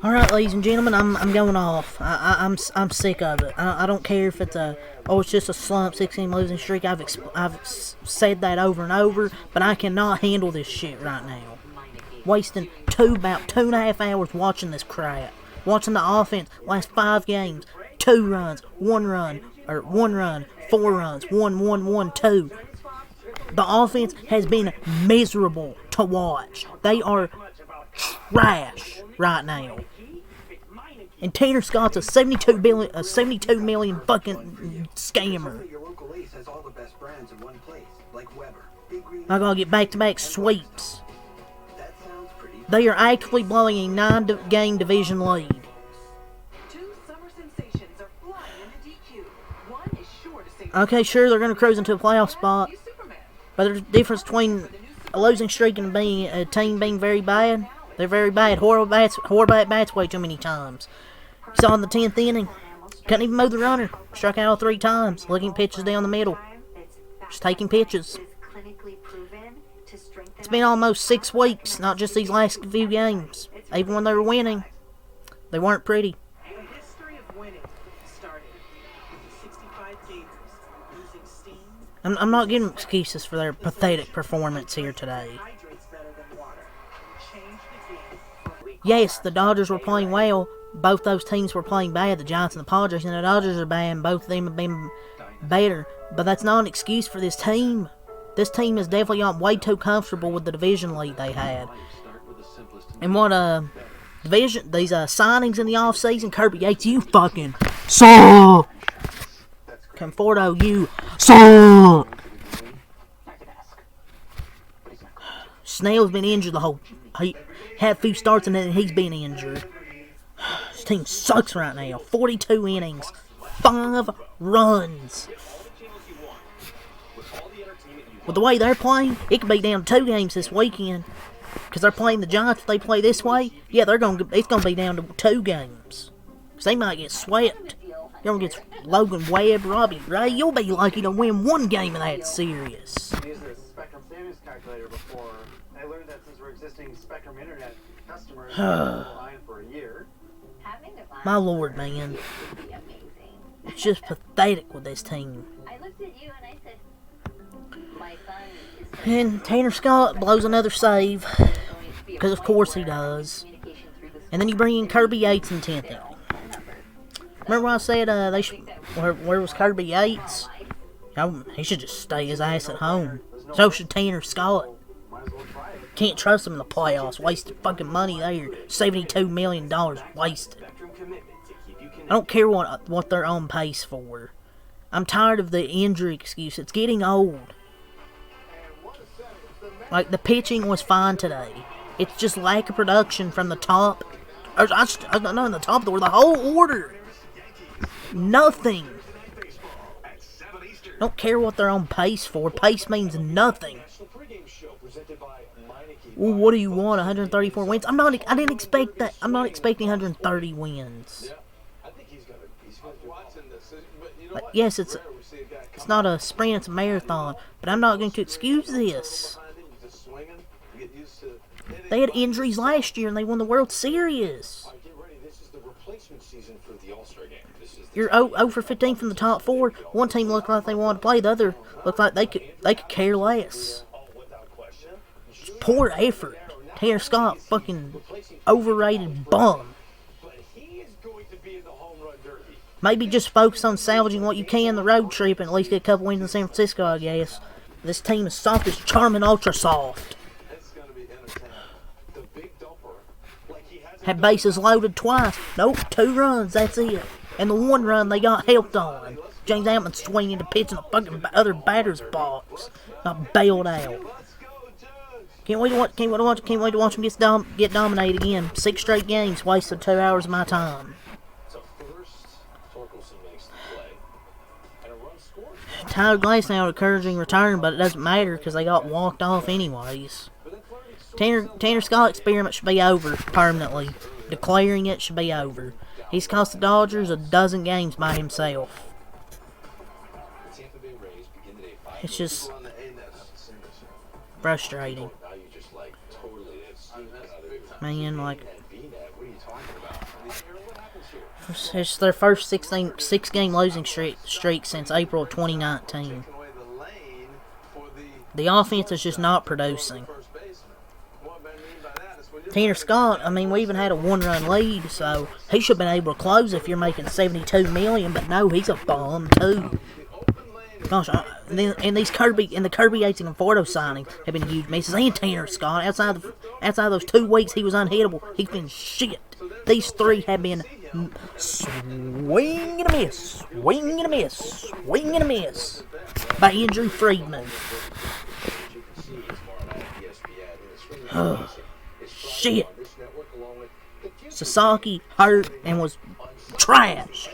Alright, ladies and gentlemen, I'm going off. I'm sick of it. I don't care if it's it's just a slump, 16 losing streak. I've said that over and over, but I cannot handle this shit right now. Wasting about 2.5 hours watching this crap. Watching the offense, last 5 games, 2 runs, 1 run, 4 runs, 1, 2. The offense has been miserable to watch. They are trash right now. And Tanner Scott's a 72 million fucking scammer. I gotta get back-to-back sweeps. They are actively blowing a 9-game division lead. Okay, sure, they're gonna cruise into a playoff spot, but there's a difference between a losing streak and being a team being very bad. They're very bad. Horrible at bats way too many times. You saw in the 10th inning, couldn't even move the runner. Struck out all 3 times, looking pitches down the middle. Just taking pitches. It's been almost 6 weeks, not just these last few games. Even when they were winning, they weren't pretty. I'm not giving excuses for their pathetic performance here today. Yes, the Dodgers were playing well. Both those teams were playing bad, the Giants and the Padres, and the Dodgers are bad, and both of them have been better. But that's not an excuse for this team. This team has definitely got way too comfortable with the division lead they had. And what these signings in the offseason, Kirby Yates, you fucking suck. Conforto, you suck. Snell's been injured the whole. He had a few starts and then he's been injured. This team sucks right now. 42 innings, 5 runs. With the way they're playing, it could be down to 2 games this weekend. Because they're playing the Giants. If they play this way, yeah, it's gonna be down to 2 games. Because they might get swept. You're gonna get Logan Webb, Robbie Ray. You'll be lucky to win 1 game of that series. I used the Spectrum Savings Calculator before. I learned that since we're existing Spectrum Internet customers, line for a year. My lord, man. It's just pathetic with this team. I looked at you and I said, my son is... And Tanner Scott blows another save. Because of course he does. And then you bring in Kirby Yates in 10th inning. Remember when I said where was Kirby Yates? He should just stay his ass at home. So should Tanner Scott. Can't trust him in the playoffs. Wasted fucking money there. $72 million wasted. I don't care what they're on pace for. I'm tired of the injury excuse. It's getting old. Like, the pitching was fine today. It's just lack of production from the top. Not in the top of the whole order. Nothing. Don't care what they're on pace for. Pace means nothing. Well, what do you want? 134 wins? I didn't expect that. I'm not expecting 130 wins. Yes, it's not a sprint, it's a marathon. But I'm not going to excuse this. They had injuries last year and they won the World Series. You're 0 for 15 from the top 4. One team looked like they wanted to play. The other looked like they could care less. Poor effort. Tanner Scott, fucking overrated bum. Maybe just focus on salvaging what you can the road trip and at least get a couple wins in San Francisco, I guess. This team is soft as Charmin Ultra Soft. Had bases loaded twice. Nope, 2 runs, that's it. And the 1 run they got helped on. James Outman swinging to pitch in the fucking other batter's box. Got bailed out. Can't wait to watch him get dominated again. 6 straight games, wasted 2 hours of my time. Tyler Glasnow encouraging return, but it doesn't matter because they got walked off anyways. Tanner Scott experiment should be over permanently. Declaring it should be over. He's cost the Dodgers a dozen games by himself. It's just frustrating. Man, like, It's their first 6-game losing streak since April of 2019. The offense is just not producing. Tanner Scott, I mean, we even had a 1-run lead, so he should have been able to close if you're making $72 million. But no, he's a bum too. Gosh, and the Kirby Yates and Conforto signings have been huge misses. And Tanner Scott, outside of those 2 weeks he was unhittable, he's been shit. These 3 have been swing and a miss, swing and a miss, swing and a miss by Andrew Friedman. Shit. Sasaki hurt and was trash.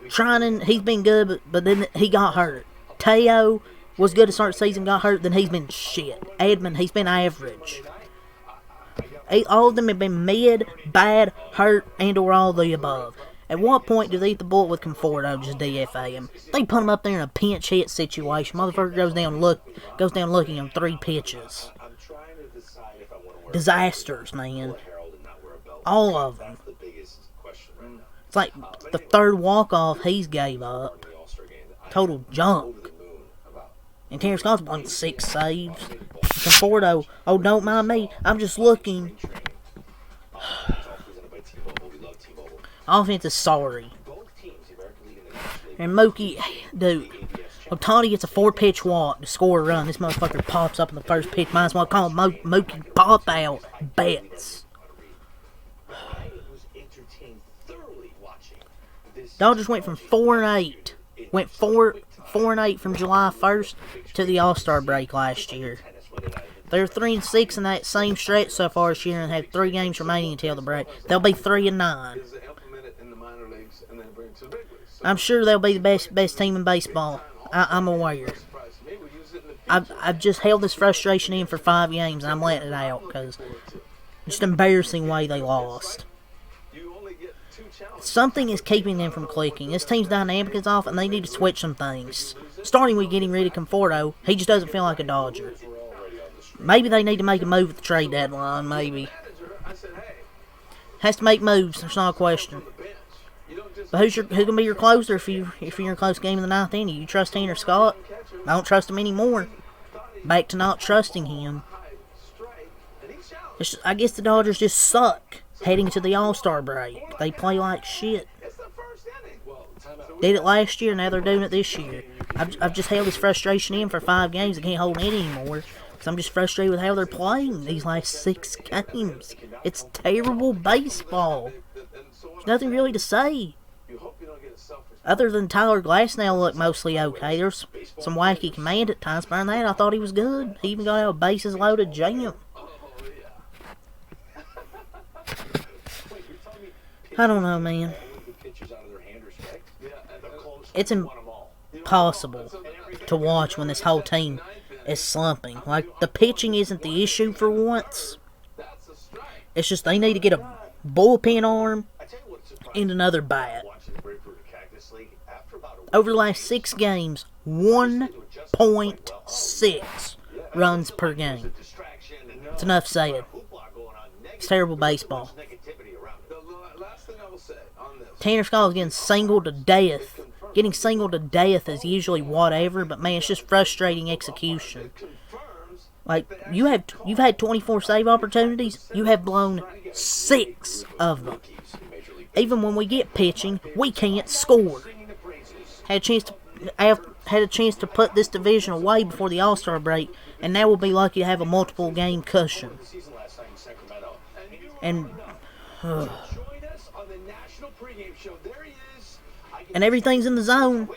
Trinan, he's been good, but then he got hurt. Teo was good to start the season, got hurt, then he's been shit. Edmund, he's been average. All of them have been mid, bad, hurt, and or all the above. At what point do they eat the bullet with Conforto, just DFA him? They put him up there in a pinch hit situation. Motherfucker goes down looking on 3 pitches. Disasters, man. All of them. It's like the 3rd walk-off he's gave up. Total junk. And Tanner Scott's won 6 saves. Conforto, oh, don't mind me. I'm just looking. Offense is sorry. And Mookie, dude, Otani gets a 4-pitch walk to score a run. This motherfucker pops up in the first pitch. Might as well call him Mookie Pop Out Bets. Dodgers went from 4-8. Went 4-8 from July 1st to the All-Star break last year. They're 3-6 in that same stretch so far this year and have 3 games remaining until the break. They'll be 3-9. I'm sure they'll be the best team in baseball. I'm aware. I've just held this frustration in for 5 games and I'm letting it out because it's an embarrassing way they lost. Something is keeping them from clicking. This team's dynamic is off and they need to switch some things. Starting with getting rid of Conforto, he just doesn't feel like a Dodger. Maybe they need to make a move at the trade deadline, maybe. Has to make moves, there's not a question. But who's gonna be your closer if you're in a close game in the 9th inning? You trust Tanner Scott? I don't trust him anymore. Back to not trusting him. I guess the Dodgers just suck heading to the All-Star break. They play like shit. Did it last year, now they're doing it this year. I've just held this frustration in for 5 games. I can't hold it anymore. Because I'm just frustrated with how they're playing these last 6 games. It's terrible baseball. There's nothing really to say. Other than Tyler Glasnow looked mostly okay. There's some wacky command at times, but other than that, I thought he was good. He even got out a bases loaded jam. I don't know, man. It's impossible to watch when this whole team is slumping. Like, the pitching isn't the issue for once. It's just they need to get a bullpen arm and another bat. Over the last 6 games, 1.6 runs per game. It's enough said. It's terrible baseball. Tanner Scott is getting singled to death. Getting singled to death is usually whatever, but man, it's just frustrating execution. Like, you've had 24 save opportunities, you have blown 6 of them. Even when we get pitching, we can't score. Had a chance to put this division away before the All-Star break, and now we'll be lucky to have a multiple game cushion. And everything's in the zone,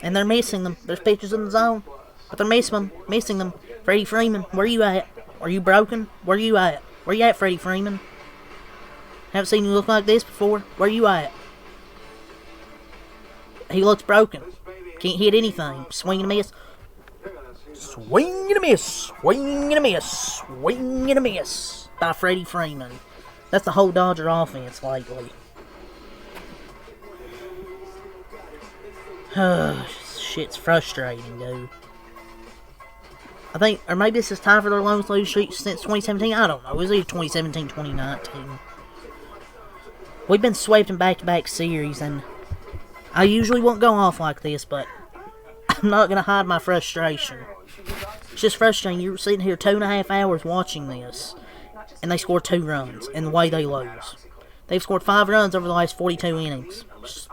and they're missing them. There's pitchers in the zone, but they're missing them. Freddie Freeman, where you at? Are you broken? Where you at? Where you at, Freddie Freeman? Haven't seen you look like this before. Where you at? He looks broken. Can't hit anything. Swing and a miss. Swing and a miss. Swing and a miss. Swing and a miss. By Freddie Freeman. That's the whole Dodger offense lately. Shit's frustrating, dude. I think, or maybe this is tied for their longest losing streak since 2017. I don't know. It was either 2017, 2019. We've been swept in back-to-back series, and I usually won't go off like this, but I'm not going to hide my frustration. It's just frustrating. You're sitting here 2.5 hours watching this, and they score 2 runs, and the way they lose. They've scored 5 runs over the last 42 innings.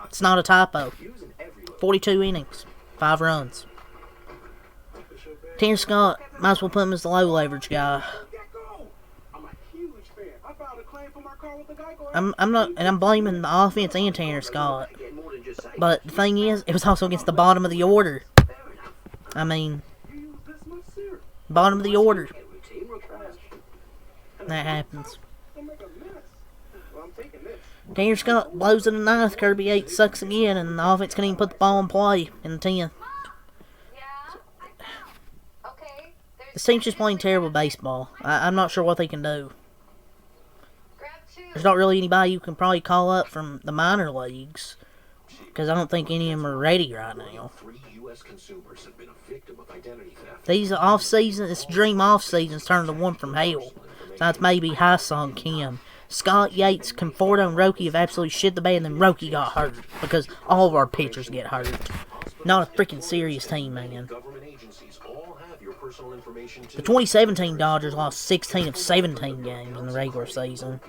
It's not a typo. 42 innings, 5 runs. Tanner Scott, might as well put him as the low leverage guy. I'm blaming the offense and Tanner Scott. But the thing is, it was also against the bottom of the order. I mean, bottom of the order. That happens. Tanner Scott blows in the 9th, Kirby 8 sucks again, and the offense can't even put the ball in play in the 10th. This team's just playing terrible baseball. I'm not sure what they can do. There's not really anybody you can probably call up from the minor leagues, because I don't think any of them are ready right now. These off-season, this dream off-season's turned to one from hell. Besides maybe Hi-Sung Kim. Scott, Yates, Conforto, and Roki have absolutely shit the bed, and then Roki got hurt, because all of our pitchers get hurt. Not a freaking serious team, man. The 2017 Dodgers lost 16 of 17 games in the regular season.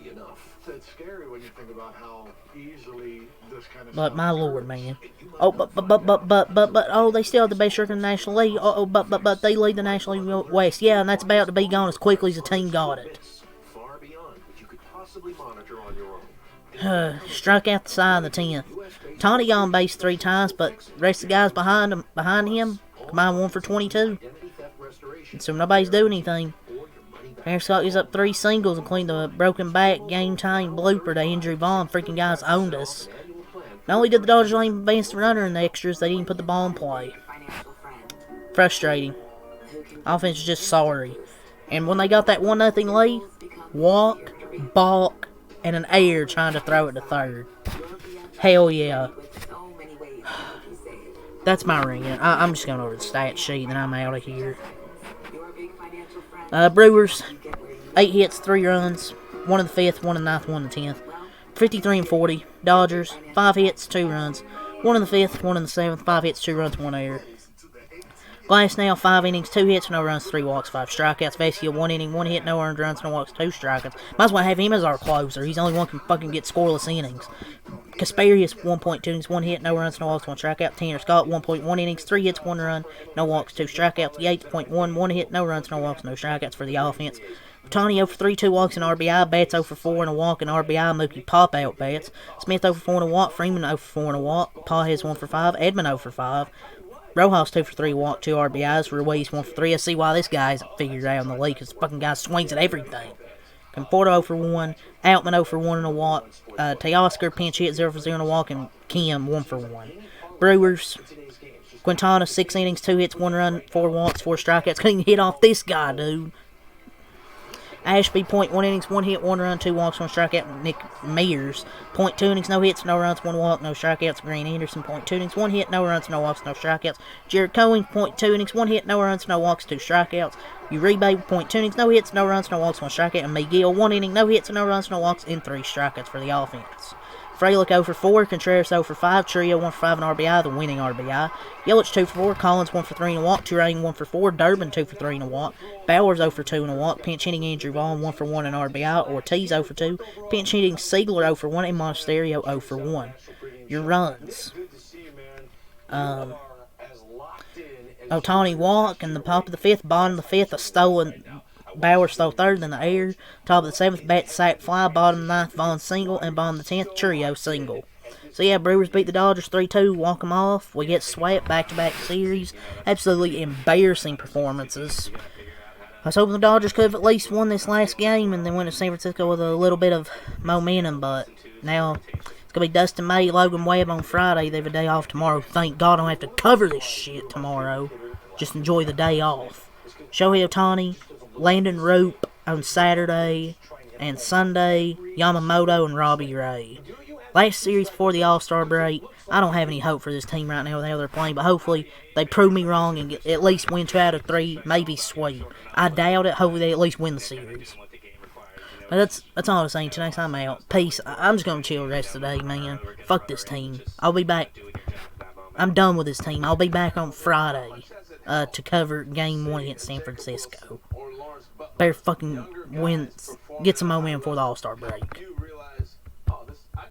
But my lord, man. Oh, but, oh, they still have the best record in the National League. But they lead the National League West. Yeah, and that's about to be gone as quickly as the team got it. Struck out the side of the 10th. Tawny got on base 3 times, but the rest of the guys behind him combined 1 for 22. So nobody's doing anything. Tanner Scott gives up 3 singles, including the broken back, game-tying blooper to Andrew Vaughn. Freaking guys owned us. Not only did the Dodgers only advance the runner in the extras, they didn't put the ball in play. Frustrating. Offense is just sorry. And when they got that 1-0 lead, walk, balk, and an air trying to throw it to third. Hell yeah. That's my rant. I'm just going over the stat sheet and then I'm out of here. Brewers, 8 hits, 3 runs, 1 in the 5th, 1 in the 9th, 1 in the 10th. 53 and 40. Dodgers, 5 hits, 2 runs, 1 in the 5th, 1 in the 7th, 5 hits, 2 runs, 1 error. Glass now, 5 innings, 2 hits, no runs, 3 walks, 5 strikeouts. Vasquez, 1 inning, 1 hit, no earned runs, no walks, 2 strikeouts. Might as well have him as our closer. He's the only one who can fucking get scoreless innings. Kasparius, 1.2 innings, 1 hit, no runs, no walks, 1 strikeout. Tanner Scott, 1.1 innings, 3 hits, 1 run, no walks, 2 strikeouts. Yates, 0.1, 1 hit, no runs, no walks, no strikeouts for the offense. Tony 0 for 3, 2 walks and RBI. Betts 0 for 4 and a walk and RBI. Mookie pop out bats. Smith 0 for 4 and a walk. Freeman 0 for 4 and a walk. Pages 1 for 5. Edmund 0 for 5. Rojas 2 for 3, walk, 2 RBIs. Ruiz 1 for 3. I see why this guy isn't figured out in the league, because the fucking guy swings at everything. Conforto 0 for 1. Outman 0 for 1 and a walk. Teoscar pinch hit 0 for 0 and a walk. And Kim 1 for 1. Brewers. Quintana 6 innings, 2 hits, 1 run, 4 walks, 4 strikeouts. Couldn't hit off this guy, dude. Ashby, 0.1 innings, 1 hit, 1 run, 2 walks, 1 strikeout. Nick Mears, 0.2 innings, no hits, no runs, 1 walk, no strikeouts. Green Anderson, 0.2 innings, 1 hit, no runs, no walks, no strikeouts. Jared Cohen, 0.2 innings, 1 hit, no runs, no walks, 2 strikeouts. Uribe, 0.2 innings, no hits, no runs, no walks, 1 strikeout. And McGill, 1 inning, no hits, no runs, no walks, and 3 strikeouts for the offense. Frelick 0 for 4, Contreras 0 for 5, Trio 1 for 5 and RBI, the winning RBI. Yelich 2 for 4, Collins 1 for 3 and a walk, Turang 1 for 4, Durbin 2 for 3 and a walk, Bowers 0 for 2 and a walk, pinch hitting Andrew Vaughn 1 for 1 and RBI, Ortiz 0 for 2, pinch hitting Siegler 0 for 1, and Monasterio 0 for 1. Your runs. Otani walk, and the top of the 5th, bottom of the 5th, a stolen. Bauer stole 3rd in the air. Top of the 7th, bat sack fly. Bottom of the 9th, Vaughn single. And bottom of the 10th, Trio single. So yeah, Brewers beat the Dodgers 3-2. Walk them off. We get swept back-to-back series. Absolutely embarrassing performances. I was hoping the Dodgers could have at least won this last game and then went to San Francisco with a little bit of momentum. But now it's going to be Dustin May, Logan Webb on Friday. They have a day off tomorrow. Thank God I don't have to cover this shit tomorrow. Just enjoy the day off. Shohei Ohtani, Landon Roop on Saturday, and Sunday, Yamamoto and Robbie Ray. Last series before the All-Star break, I don't have any hope for this team right now with how they're playing, but hopefully they prove me wrong and at least win 2 out of 3, maybe sweep. I doubt it. Hopefully they at least win the series. But that's all I'm saying. Till next time, I'm out. Peace. I'm just going to chill the rest of the day, man. Fuck this team. I'll be back. I'm done with this team. I'll be back on Friday to cover Game 1 against San Francisco. Better fucking win. Get some momentum for the All-Star break.